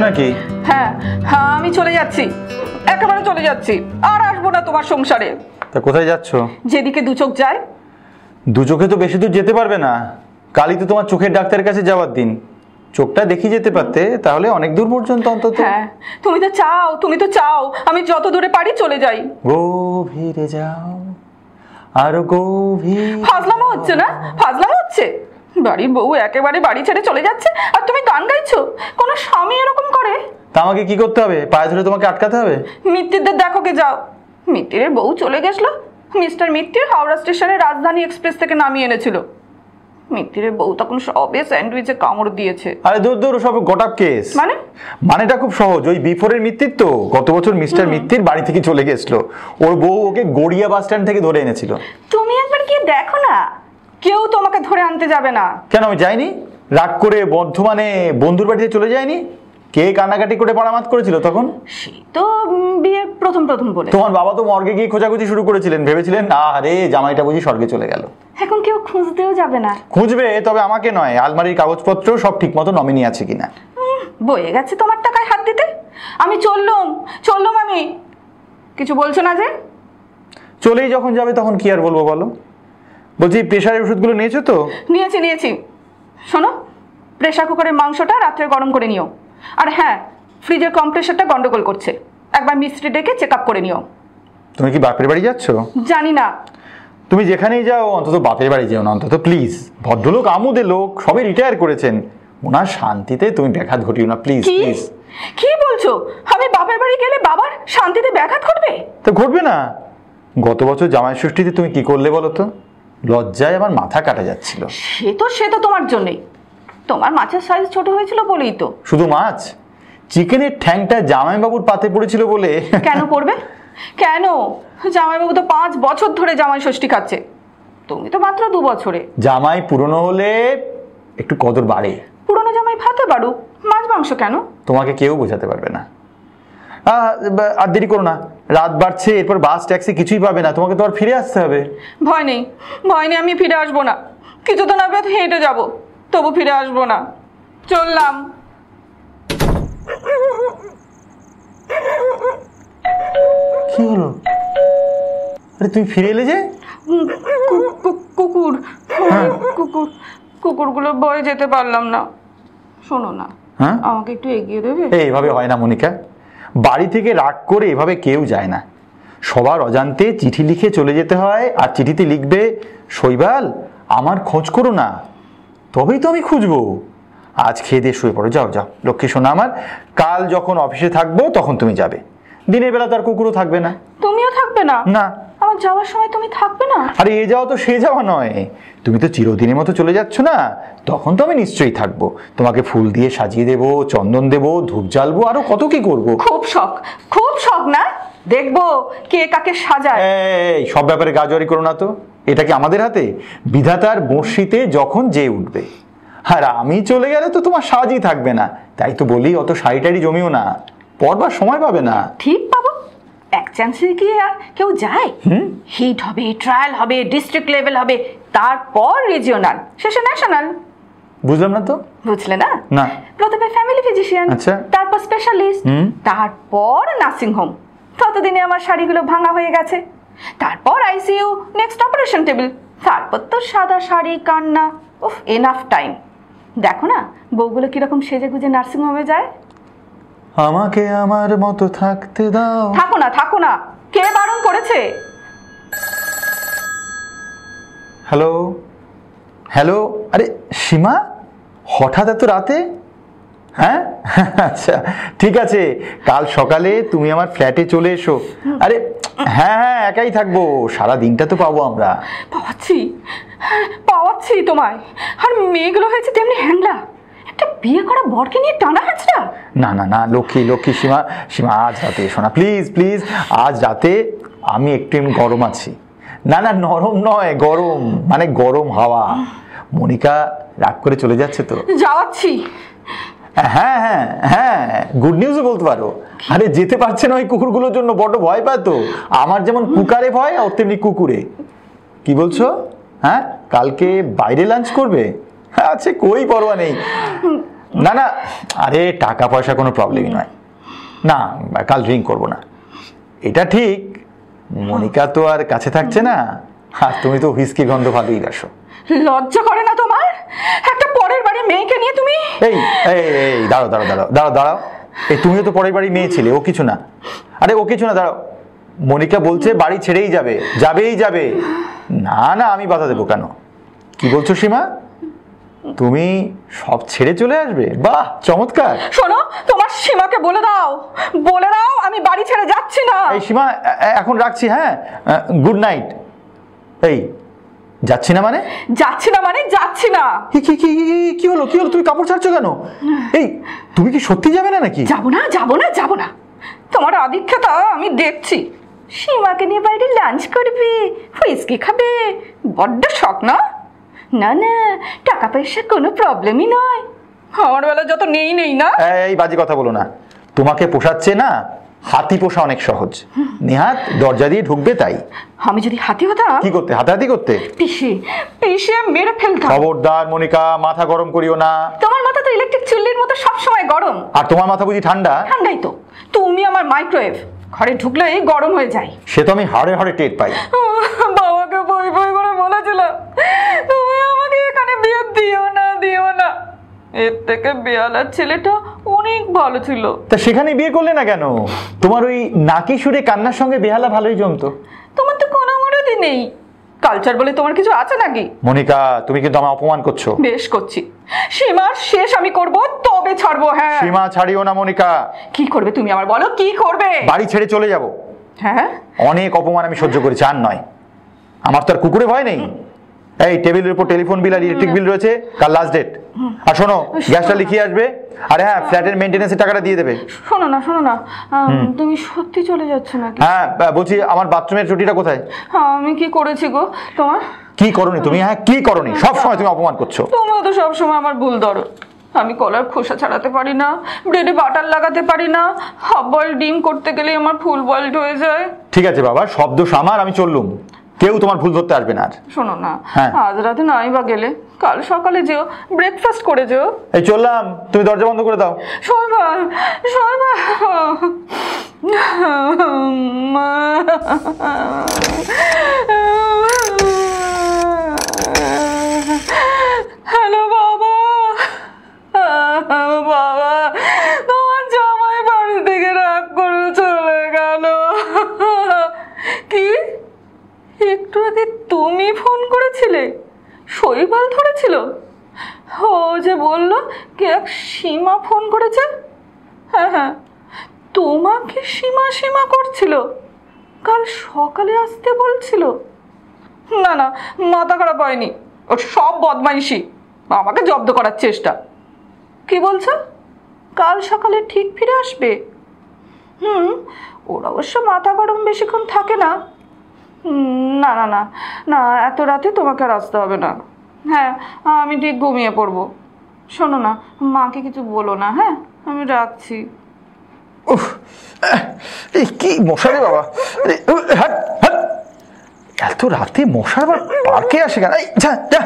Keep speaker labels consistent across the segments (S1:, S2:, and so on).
S1: নাকি?
S2: হ্যাঁ হ্যাঁ, আমি চলে যাচ্ছি, একেবারে চলে যাচ্ছি, আর আসবো না তোমার সংসারে।
S1: তা কোথায় যাচ্ছ?
S2: যেদিকে দু চোখ যায়।
S1: দু চোখে তো বেশি দূর যেতে পারবে না, কালই তো তোমার চোখের ডাক্তারের কাছে যাওয়ার দিন। চোখটা দেখিয়ে যেতে পারতে, তাহলে অনেক দূর পর্যন্ত অন্তত।
S2: হ্যাঁ, তুমি তো চাও আমি যত দূরে পারি চলে যাই।
S1: গভীরে যাও, আরো গভীর।
S2: ফাজলামো হচ্ছে না? ফাজলামো হচ্ছে? বাড়ির বউ একেবারে বাড়ি ছেড়ে চলে যাচ্ছে, আর তুমি গান গাইছো? কোনো স্বামী এরকম করে?
S1: তা আমাকে কি করতে হবে? পায়ে ধরে তোমাকে আটকাতে হবে?
S2: মিত্তিরদের দেখো কে যাও। মিত্তিরের বউ চলে গেছিল, মিস্টার মিত্তির হাওড়া স্টেশনে রাজধানী এক্সপ্রেস থেকে নামিয়ে এনেছিল। মিত্তিরের বউ তখন সবে স্যান্ডউইচে কামড় দিয়েছে।
S1: আরে দূর দূর, সব গোটাপ কেস। মানেটা খুব সহজ, ওই বিফোরের মিত্তির তো গত বছর মিস্টার মিত্তির বাড়ি থেকে চলে গেছিল, ওর বউ ওকে গড়িয়া বাস স্ট্যান্ড থেকে ধরে এনেছিল।
S2: তুমি একবার গিয়ে দেখো না, কেউ তোমাকে ধরে আনতে যাবে না।
S1: কেন, আমি যাইনি? রাগ করে বর্ধমানে বন্ধুর বাড়িতে চলে যায়নি? কে কান্নাকাটি করে পারামাত করেছিল তখন?
S2: সে তো বিয়ের প্রথম বলে।
S1: তোমার বাবা তো মর্গে গিয়ে খোঁজাখুঁজি শুরু করেছিলেন, ভেবেছিলেন আরে জামাইটা বুঝি স্বর্গে চলে গেল।
S2: এখন কেউ খুঁজতেও যাবে না।
S1: খুঁজবে, তবে আমাকে নয়, আলমারির কাগজপত্র সব ঠিক মতো নমিনি আছে কিনা।
S2: বয়ে গেছে তোমার টাকায় হাত দিতে। আমি চললুম আমি। কিছু বলছো না যে?
S1: চলেই যখন যাবে তখন কি আর বলবো বলো। বলছি, প্রেশারের ওষুধগুলো নিয়েছো তো?
S2: নিয়েছি। শোনো, প্রেশার কুকারের মাংসটা রাত্রে গরম করে নিও। আর হ্যাঁ, ফ্রিজের কম্প্রেসারটা গন্ডগোল করছে, একবার মিস্ত্রি ডেকে চেক আপ করে নিও।
S1: তুমি কি বাপের বাড়ি যাচ্ছ?
S2: জানি না।
S1: তুমি যেখানেই যাও অন্তত বাপের বাড়ি যেও না, অন্তত প্লিজ। ভদ্রলোক, আমোদের লোক, সবাই রিটায়ার করেছেন, ওনার শান্তিতে তুমি ব্যাঘাত ঘটিও না, প্লিজ প্লিজ।
S2: কি বলছো? আমি বাপের বাড়ি গেলে বাবার শান্তিতে ব্যাঘাত ঘটবে?
S1: তো ঘটবে না। গত বছর জামাই ষষ্ঠীতে তুমি কি করলে বলো তো? লজ্জায় আমার মাথা কাটা যাচ্ছিল।
S2: সে তো তোমার জন্যই। তোমার মাছের সাইজ ছোট হয়েছিল বলেই তো।
S1: শুধু মাছ? চিকেনের ঠ্যাংটা জামাইবাবুর পাতে পড়েছিল বলে।
S2: কেন পড়বে? কেন? জামাইবাবু তো 5 বছর ধরে জামাই ষষ্ঠী খাচ্ছে, তুমি তো মাত্র 2 বছরে।
S1: জামাই পুরনো হলে একটু কদর বাড়ে।
S2: পুরনো জামাই ভাতে বাড়ুক, মাছ মাংস কেন?
S1: তোমাকে কেউ বোঝাতে পারবে না। আর দেরি করো না, রাত বাড়ছে, এরপর বাস ট্যাক্সি কিছুই পাবে না, তোমাকে তো আর ফিরে আসতে হবে।
S2: ভয় নেই, আমি ফিরে আসবো না। কিছু তো না পেয়ে হেঁটে যাবো, তবু ফিরে আসবো না। চললাম।
S1: কি হলো? আরে তুমি ফিরে এলে যে?
S2: কুকুরগুলো বয়ে যেতে পারলাম না। শোনো না, আমাকে একটু এগিয়ে দেবে?
S1: এইভাবে হয় না মনিকা, বাড়ি থেকে রাগ করে এভাবে কেউ যায় না। সবার অজান্তে চিঠি লিখে চলে যেতে হয়, আর চিঠিতে লিখবে, শৈবাল আমার খোঁজ করো না, তবেই তো আমি খুঁজবো। আজ খেয়ে দিয়ে শুয়ে পড়ো, যাও লক্ষ্মী সোনা আমার। কাল যখন অফিসে থাকবো তখন তুমি যাবে, দিনের বেলা তো আর কুকুরও থাকবে না।
S2: তুমিও থাকবে না?
S1: না।
S2: আমার যাওয়ার সময় তুমি থাকবে না?
S1: আরে এ যাওয়া তো সে যাওয়া নয়, তুমি তো চিরদিনের মতো চলে যাচ্ছ না, তখন তো আমি নিশ্চয়ই থাকবো। তোমাকে ফুল দিয়ে সাজিয়ে দেবো, চন্দন দেবো, ধূপ জ্বালবো, আরো কত কি করবো।
S2: খুব শখ না? দেখবো কে কাকে সাজায়।
S1: এই সব ব্যাপারে গাজোয়ারি করো না তো, এটা কি আমাদের হাতে? বিধাতার বর্ষিতে যখন যে উঠবে। আর আমি চলে গেলে তো তোমার সাজই থাকবে না, তাই তো বলি অত শাড়ি জমিও না, পড়বার সময় পাবে না।
S2: ঠিক পাবো, এক চান্সে কি আর কেউ যায়? হিট হবে, ট্রায়াল হবে, ডিস্ট্রিক্ট লেভেল হবে, তারপর রিজিওনাল, শেষে ন্যাশনাল।
S1: বুঝলাম না তো।
S2: বুঝলে না?
S1: না।
S2: প্রথমে ফ্যামিলি ফিজিশিয়ান,
S1: আচ্ছা,
S2: তারপর স্পেশালিস্ট, তারপর নার্সিং হোম। ততদিনে আমার শাড়িগুলো ভাঙা হয়ে গেছে। তারপর আইসিইউ, নেক্সট অপারেশন টেবিল, তারপর তো সাদা শাড়ি, কান্না। উফ, এনাফ টাইম। দেখো না বউগুলো কিরকম সেজে গুজে নার্সিং হোমে যায়।
S1: আমাকে আমার মতো থাকতে দাও।
S2: থাকো না, কে বারণ করেছে?
S1: হ্যালো, আরে সীমা, হঠাৎ এত রাতে? হ্যাঁ আচ্ছা ঠিক আছে, কাল সকালে তুমি আমার ফ্ল্যাটে চলে এসো। আরে হ্যাঁ, একাই থাকবো, সারা দিনটা তো পাবো আমরা।
S2: পাওয়াচ্ছি তোমায়। আর মেয়েগুলো হয়েছে তেমনি হ্যাংলা, একটা বিয়ে করা বরকে নিয়ে টানা হাঁচড়া।
S1: না লক্ষ্মী সীমা আজ রাতে এসো না, প্লিজ। আজ রাতে আমি একটু গরম আছি। না নরম নয়, গরম, মানে গরম হাওয়া। মনিকা রাগ করে চলে যাচ্ছে তো।
S2: যাওয়াচ্ছি।
S1: হ্যাঁ, গুড নিউজও বলতে পারো। আরে যেতে পারছে না ওই কুকুরগুলোর জন্য, বড্ড ভয় পায় তো। আমার যেমন কুকারে ভয়, আর তেমনি কুকুরে। কি বলছো? হ্যাঁ, কালকে বাইরে লাঞ্চ করবে? আচ্ছা, কই পরোয়া নেই। না না, আরে টাকা পয়সা কোনো প্রবলেমই নয়। না, কাল ড্রিঙ্ক করবো না। এটা ঠিক, মনিকা তো আর কাছে থাকছে না, আর তুমি তো হুইস্কি গন্ধ ভালোই বাসো।
S2: লজ্জা করে না তোমার? একটা পরের বাড়ির মেয়েকে নিয়ে তুমি।
S1: এই এই এই দাঁড়াও দাঁড়াও দাঁড়াও দাঁড়াও দাঁড়াও, এই তুমিও তো পরের বাড়ির মেয়ে ছিলে, ও কিছু না। আরে ও কিছু না, দাঁড়াও। মনিকা বলছে বাড়ি ছেড়েই যাবে, যাবেই যাবে। না না, আমি বাধা দেবো কেন? কি বলছো সীমা, তুমি সব ছেড়ে চলে আসবে? বাহ, চমৎকার।
S2: শোনো, তোমার সীমাকে বলে দাও, বলে দাও আমি বাড়ি ছেড়ে যাচ্ছি না।
S1: এই সীমা, এখন রাখছি, হ্যাঁ, গুড নাইট। এই যাচ্ছি না মানে?
S2: যাচ্ছি না মানে যাচ্ছি না।
S1: কি কি কি কি হলো, কি হলো? তুমি কাপড় ছাড়ছো কেন? এই তুমি কি সত্যি যাবে না নাকি?
S2: যাবো না, যাবো না, যাবো না। তোমার আদিক্ষেতা আমি দেখছি। সীমাকে নিয়ে বাইরে লাঞ্চ করবে, হুইস্কি খাবে, বড্ড শখ না? না না, টাকা পয়সা কোনো প্রবলেমই নয়। আমার বেলা যত নেই নেই না।
S1: এই বাজে কথা বলো না। তোমাকে পোষাচ্ছে না, হাতি পোষা অনেক সহজ। নেহাত দরজা দিয়ে ঢুকবে তাই।
S2: আমি যদি হাতি হতাম,
S1: কি করতে? হাতাহাতি করতে?
S2: পিষে পিষে মেরে ফেলতাম।
S1: খবরদার মনিকা, মাথা গরম করিও না।
S2: তোমার মাথা তো ইলেকট্রিক চুল্লির মতো সবসময় গরম।
S1: আর তোমার মাথা বুঝি ঠান্ডা?
S2: ঠান্ডাই তো। তুমি আমার মাইক্রোওয়েভ, ঘরে ঢুকলেই গরম হয়ে যায়।
S1: সে তো আমি হাড়ে হাড়ে টের পাই।
S2: বাবাকে বই বই করে বলেছিলাম, তুমি আমাকে এখানে বিয়ে দিও না, দিও না। এর থেকে বেয়ালার ছেলেটা অনেক ভালো ছিল।
S1: তা সেখানে বিয়ে করলে না কেন? তোমার ওই নাকি সুরে কান্নার সঙ্গে বেহালা ভালোই জমতো।
S2: তোমার তো কোনো মরদই নেই। কালচার বলে তোমার কিছু আছে নাকি?
S1: মনিকা, তুমি কিন্তু আমার অপমান করছো।
S2: বেশ করছি। সীমার শেষ আমি করব, তবে ছাড়বো। হ্যাঁ,
S1: সীমা ছাড়িও না মনিকা।
S2: কি করবে তুমি আমার বলো, কি করবে?
S1: বাড়ি ছেড়ে চলে যাব।
S2: হ্যাঁ,
S1: অনেক অপমান আমি সহ্য করেছি, আর নয়। আমার তো আর কুকুরে ভয় নেই। এই টেবিলের উপর টেলিফোন বিল আর ইলেকট্রিক বিল রয়েছে, কাল লাস্ট ডেট। আর শোনো, গ্যাসটা লিখিয়ে আসবে। আরে হ্যাঁ, ফ্ল্যাটের মেইনটেনেন্সের টাকাটা দিয়ে দেবে।
S2: শোনো না, শোনো না, তুমি সত্যি চলে যাচ্ছ নাকি?
S1: হ্যাঁ, বলছি আমার বাথরুমের চুটিটা কোথায়?
S2: আমি কি করেছি গো তোমার?
S1: কি করনি তুমি? হ্যাঁ, কি করনি? সব সময় তুমি অপমান করছো।
S2: তোমরা তো সবসময় আমার ভুল ধরো। আমি কলার খোসা ছাড়াতে পারি না, ব্রেডে বাটার লাগাতে পারি না, হাফ বয়েল ডিম করতে গেলে আমার ফুল বয়েলড হয়ে যায়।
S1: ঠিক আছে বাবা, সব দোষ আমার, আমি চললুম। কেউ তোমার ভুল ধরতে আসবে না আর।
S2: শোনো না,
S1: হ্যাঁ।
S2: আজ রাতে নাই বা গেলে কাল সকালে যেও, ব্রেকফাস্ট করে যেও।
S1: এই চললাম, তুমি দরজা বন্ধ করে দাও।
S2: শৈবাল, শৈবাল। হ্যালো বাবা, বাবা, তোমার জামাই বাড়ি থেকে রাগ করে চলে গেল। কি? একটু আগে তুমি ফোন করেছিলে? শৈবাল ধরেছিল? ও যে বললো কে এক সীমা ফোন করেছে। হ্যাঁ হ্যাঁ, তোমাকে সীমা সীমা করছিল, কাল সকালে আসতে বলছিল। না না, মাথা খারাপ হয়নি, ওর সব বদমাইশি, আমাকে জব্দ করার চেষ্টা। কি বলছো? কাল সকালে ঠিক ফিরে আসবে? ওরা অবশ্য মাথা গরম বেশিক্ষণ থাকে না। না না না না, এত রাতে তোমাকে আর আসতে হবে না। হ্যাঁ, আমি ঠিক ঘুমিয়ে পড়বো। শোনো না, মাকে কিছু বলো না, হ্যাঁ? আমি রাখছি।
S1: উফ, এই কি মশা রে বাবা! হাট হাট, এত রাতে মশা আবার পার্কে আসে কেন? এই যা যা,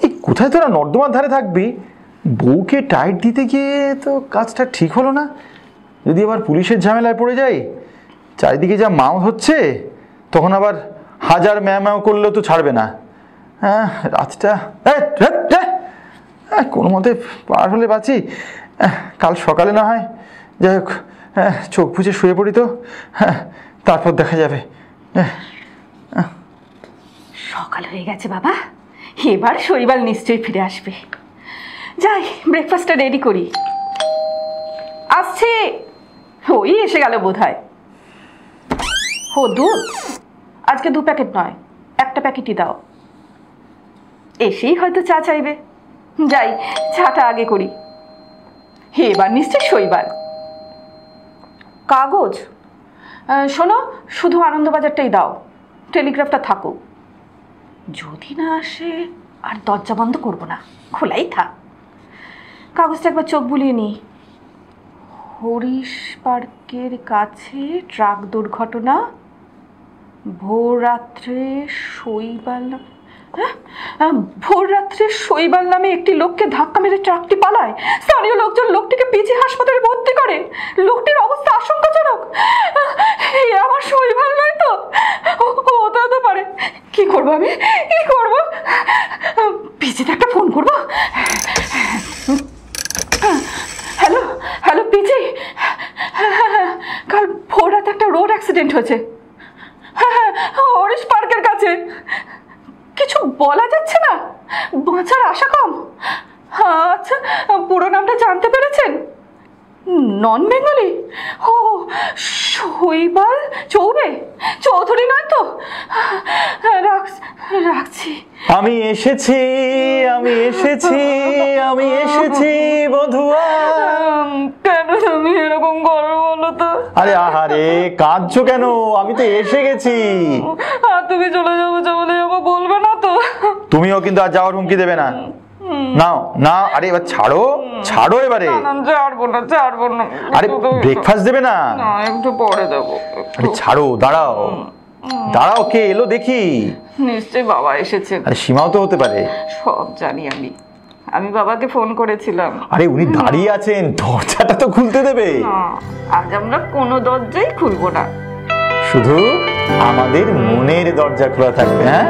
S1: এই কোথায় তোরা নর্দমার ধারে থাকবি? বউকে টাইট দিতে গিয়ে তো কাজটা ঠিক হলো না। যদি আবার পুলিশের ঝামেলায় পড়ে যাই, চারিদিকে যা মাও হচ্ছে, তখন আবার হাজার ম্যাও ম্যাও করলেও তো ছাড়বে না। হ্যাঁ, রাতটা কোনো মতে পার হলে বাঁচি। কাল সকালে না হয়, যাই হোক, চোখ বুজে শুয়ে পড়ি তো, তারপর দেখা যাবে।
S2: সকাল হয়ে গেছে বাবা, এবার শৈবাল নিশ্চয়ই ফিরে আসবে। যাই, ব্রেকফাস্টটা রেডি করি। আসছে, ওই এসে গেল বোধ হয়। ও দুধ, আজকে 2 প্যাকেট নয়, 1 প্যাকেটই দাও। এসেই হয়তো চা চাইবে। যাই, চাটা আগে করি। এবার নিশ্চয় শৈবাল। কাগজ, শোনো, শুধু আনন্দবাজারটাই দাও, টেলিগ্রাফটা থাকুক। যদি না আসে আর দরজা বন্ধ করবো না, খোলাই থাক। কাগজটা একবার চোখ বুলিয়ে নি। হরিশ পার্কের কাছে ট্রাক দুর্ঘটনা, ভোর রাত্রে শৈবাল। ভোর রাত্রে শৈবাল নামে একটি লোককে ধাক্কা মেরে ট্রাকটি পালায়। স্থানীয় লোকজন লোকটিকে পিজি হাসপাতালে ভর্তি করে। লোকটির অবস্থা আশঙ্কাজনক। আমার শৈবাল নয় তো? হতে হতে পারে। কি করবো আমি, কি করবো? পিজিতে একটা ফোন করবো। হ্যালো হ্যালো পিজি, কাল ভোর রাতে একটা রোড অ্যাক্সিডেন্ট হয়েছে হরিশ পার্কের কাছে। কিছু বলা যাচ্ছে না, বাঁচার আশা কম। আচ্ছা, পুরো নামটা জানতে পেরেছেন? নন বেঙ্গলি? ও, শৈবাল চৌবে, চৌধুরী নয় তো? রাখছি।
S1: আমি এসেছি, আমি এসেছি, আমি এসেছি বধুয়া।
S2: কেন তুমি এরকম করো বলো তো?
S1: আরে আহারে, কাঁদছো কেন? আমি তো এসে গেছি।
S2: তুমি চলে যাবো বলবে না তো?
S1: তুমিও কিন্তু আর যাওয়ার হুমকি দেবে না। নাও না, আরে এবার ছাড়ো, ছাড়ো এবারে।
S2: ছাড়বো না।
S1: আরে ব্রেকফাস্ট দেবে না?
S2: একটু পরে দেবো।
S1: আরে ছাড়ো, দাঁড়াও দাঁড়াও, কে এলো দেখি।
S2: নিশ্চয়ই বাবা এসেছে।
S1: আরে সীমাও তো হতে পারে।
S2: সব জানি আমি বাবাকে ফোন করেছিলাম।
S1: আরে উনি দাঁড়িয়ে আছেন, দরজাটা তো খুলতে দেবে।
S2: আজ আমরা কোনো দরজাই খুলবো না,
S1: শুধু আমাদের মনের দরজা খোলা থাকবে। হ্যাঁ।